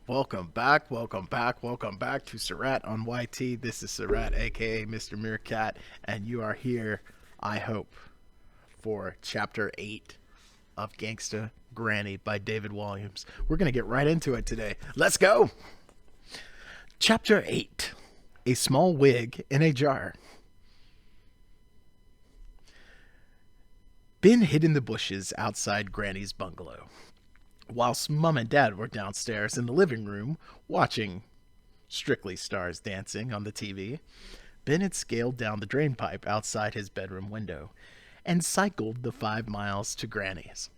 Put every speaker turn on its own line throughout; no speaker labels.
Welcome back, welcome back, welcome back to Surratt on YT. This is Surratt, aka Mr. Meerkat, and you are here, I hope, for Chapter 8 of Gangsta Granny by David Walliams. We're going to get right into it today. Let's go! Chapter 8, A Small Wig in a Jar. Ben hid in the bushes outside Granny's bungalow, whilst Mum and Dad were downstairs in the living room watching Strictly Stars Dancing on the TV. Ben had scaled down the drainpipe outside his bedroom window and cycled the 5 miles to Granny's.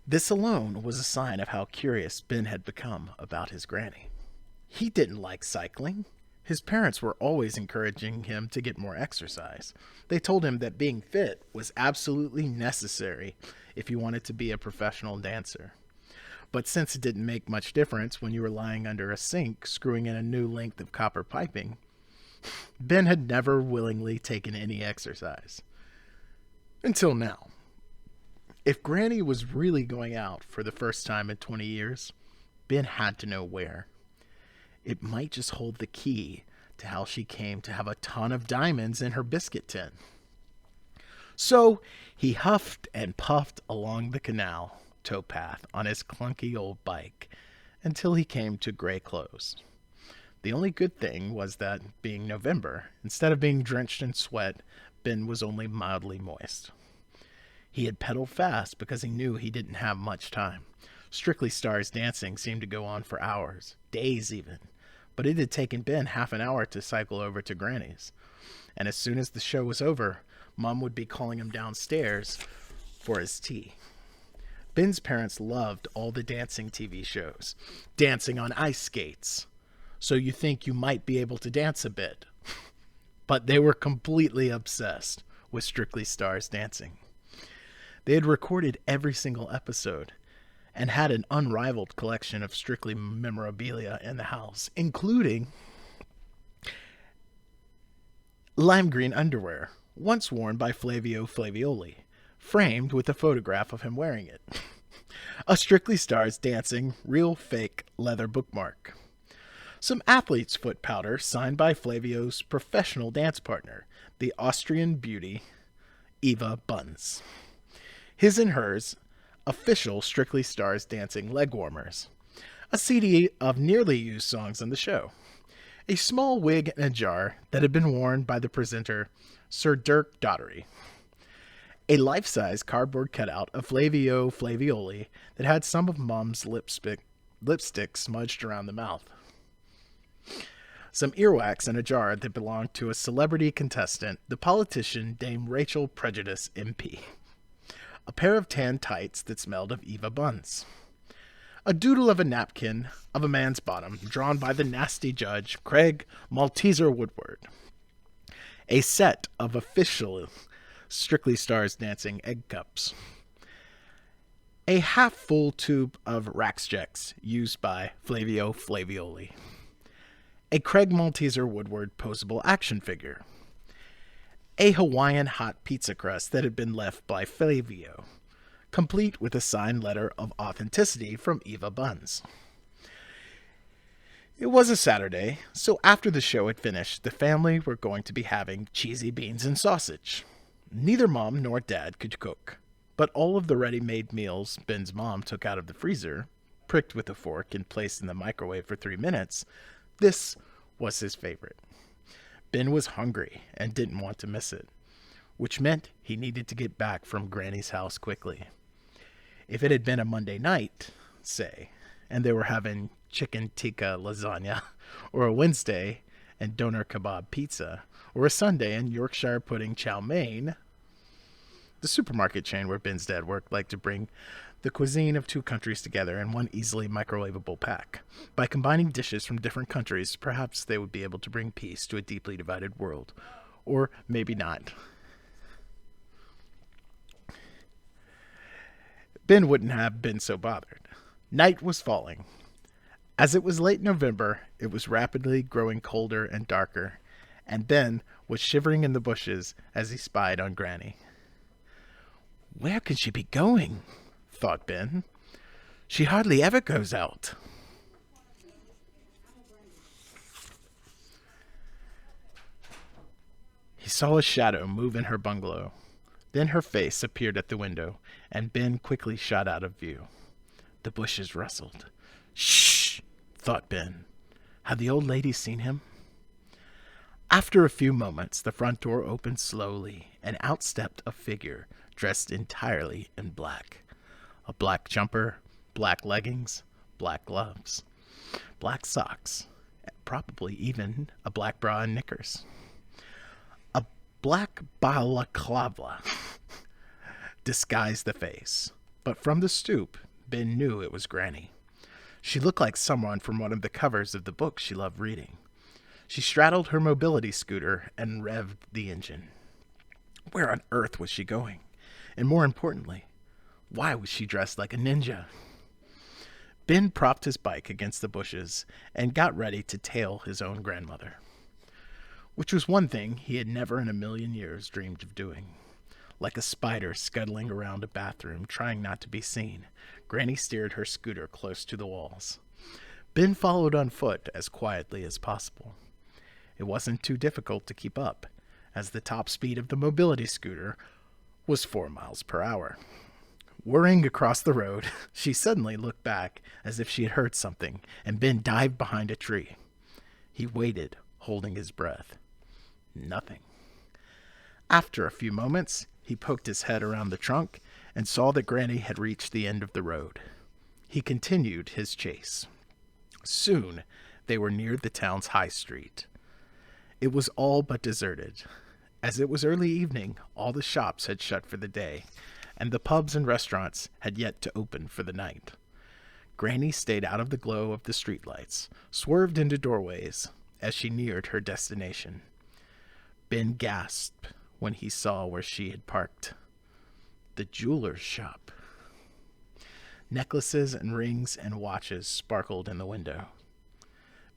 This alone was a sign of how curious Ben had become about his granny. He didn't like cycling. His parents were always encouraging him to get more exercise. They told him that being fit was absolutely necessary if you wanted to be a professional dancer. But since it didn't make much difference when you were lying under a sink screwing in a new length of copper piping, Ben had never willingly taken any exercise. Until now. If Granny was really going out for the first time in 20 years, Ben had to know where. It might just hold the key to how she came to have a ton of diamonds in her biscuit tin. So he huffed and puffed along the canal towpath on his clunky old bike until he came to Gray Clothes. The only good thing was that, being November, instead of being drenched in sweat, Ben was only mildly moist. He had pedaled fast because he knew he didn't have much time. Strictly Stars Dancing seemed to go on for hours, days even, but it had taken Ben half an hour to cycle over to Granny's. And as soon as the show was over, Mom would be calling him downstairs for his tea. Ben's parents loved all the dancing TV shows. Dancing on ice skates. So you think you might be able to dance a bit. But they were completely obsessed with Strictly Stars Dancing. They had recorded every single episode and had an unrivaled collection of Strictly memorabilia in the house, including lime green underwear, once worn by Flavio Flavioli, framed with a photograph of him wearing it. A Strictly Stars Dancing real fake leather bookmark. Some athlete's foot powder signed by Flavio's professional dance partner, the Austrian beauty Eva Buns. His and hers official Strictly Stars Dancing leg warmers. A CD of nearly used songs on the show. A small wig in a jar that had been worn by the presenter Sir Dirk Dottery. A life-size cardboard cutout of Flavio Flavioli that had some of Mom's lipstick smudged around the mouth. Some earwax in a jar that belonged to a celebrity contestant, the politician Dame Rachel Prejudice MP. A pair of tan tights that smelled of Eva Buns. A doodle of a napkin of a man's bottom drawn by the nasty judge Craig Malteser Woodward. A set of official Strictly Stars Dancing egg cups. A half-full tube of Raxjex used by Flavio Flavioli. A Craig Malteser Woodward posable action figure. A Hawaiian hot pizza crust that had been left by Flavio, complete with a signed letter of authenticity from Eva Buns. It was a Saturday, so after the show had finished, the family were going to be having cheesy beans and sausage. Neither Mom nor Dad could cook, but all of the ready-made meals Ben's mom took out of the freezer, pricked with a fork and placed in the microwave for 3 minutes, this was his favorite. Ben was hungry and didn't want to miss it, which meant he needed to get back from Granny's house quickly. If it had been a Monday night, say, and they were having chicken tikka lasagna, or a Wednesday and doner kebab pizza, or a Sunday and Yorkshire pudding chow mein, the supermarket chain where Ben's dad worked liked to bring the cuisine of 2 countries together in one easily microwavable pack. By combining dishes from different countries, perhaps they would be able to bring peace to a deeply divided world. Or maybe not. Ben wouldn't have been so bothered. Night was falling. As it was late November, it was rapidly growing colder and darker, and Ben was shivering in the bushes as he spied on Granny. Where could she be going? Thought Ben. She hardly ever goes out. saw a shadow move in her bungalow. Then her face appeared at the window, and Ben quickly shot out of view. The bushes rustled. Shh, thought Ben. Had the old lady seen him? After a few moments, the front door opened slowly, and out stepped a figure dressed entirely in black. A black jumper, black leggings, black gloves, black socks, probably even a black bra and knickers. A black balaclava disguised the face, but from the stoop, Ben knew it was Granny. She looked like someone from one of the covers of the book she loved reading. She straddled her mobility scooter and revved the engine. Where on earth was she going? And more importantly, why was she dressed like a ninja? Ben propped his bike against the bushes and got ready to tail his own grandmother, which was one thing he had never in a million years dreamed of doing. Like a spider scuttling around a bathroom, trying not to be seen, Granny steered her scooter close to the walls. Ben followed on foot as quietly as possible. It wasn't too difficult to keep up, as the top speed of the mobility scooter was 4 miles per hour. Whirring across the road, she suddenly looked back as if she had heard something, and Ben dived behind a tree. He waited, holding his breath. Nothing. After a few moments, he poked his head around the trunk and saw that Granny had reached the end of the road. He continued his chase. Soon, they were near the town's high street. It was all but deserted. As it was early evening, all the shops had shut for the day, and the pubs and restaurants had yet to open for the night. Granny stayed out of the glow of the streetlights, swerved into doorways as she neared her destination. Ben gasped when he saw where she had parked. The jeweler's shop. Necklaces and rings and watches sparkled in the window.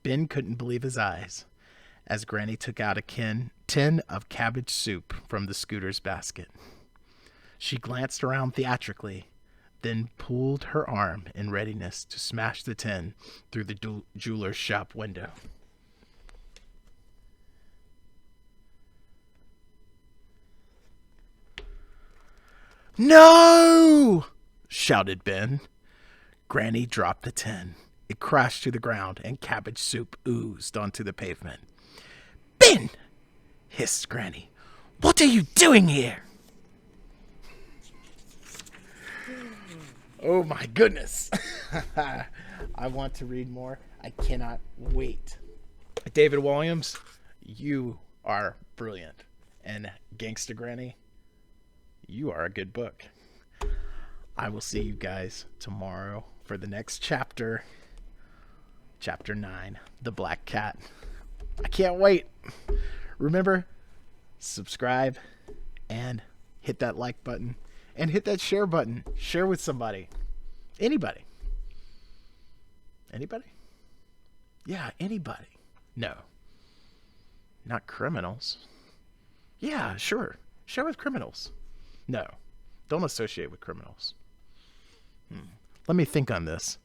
Ben couldn't believe his eyes as Granny took out a tin of cabbage soup from the scooter's basket. She glanced around theatrically, then pulled her arm in readiness to smash the tin through the jeweler's shop window. "No!" shouted Ben. Granny dropped the tin. It crashed to the ground, and cabbage soup oozed onto the pavement. "Ben!" hissed Granny. "What are you doing here?" Oh my goodness. I want to read more. I cannot wait. David Walliams, you are brilliant. And Gangsta Granny, you are a good book. I will see you guys tomorrow for the next chapter. Chapter 9, The Black Cat. I can't wait. Remember, subscribe and hit that like button and hit that share button. Share with somebody. Anybody. Anybody? Yeah, anybody. No. Not criminals. Yeah, sure. Share with criminals. No. Don't associate with criminals. Let me think on this.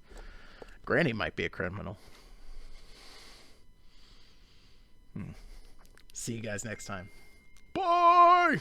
Granny might be a criminal. See you guys next time. Bye!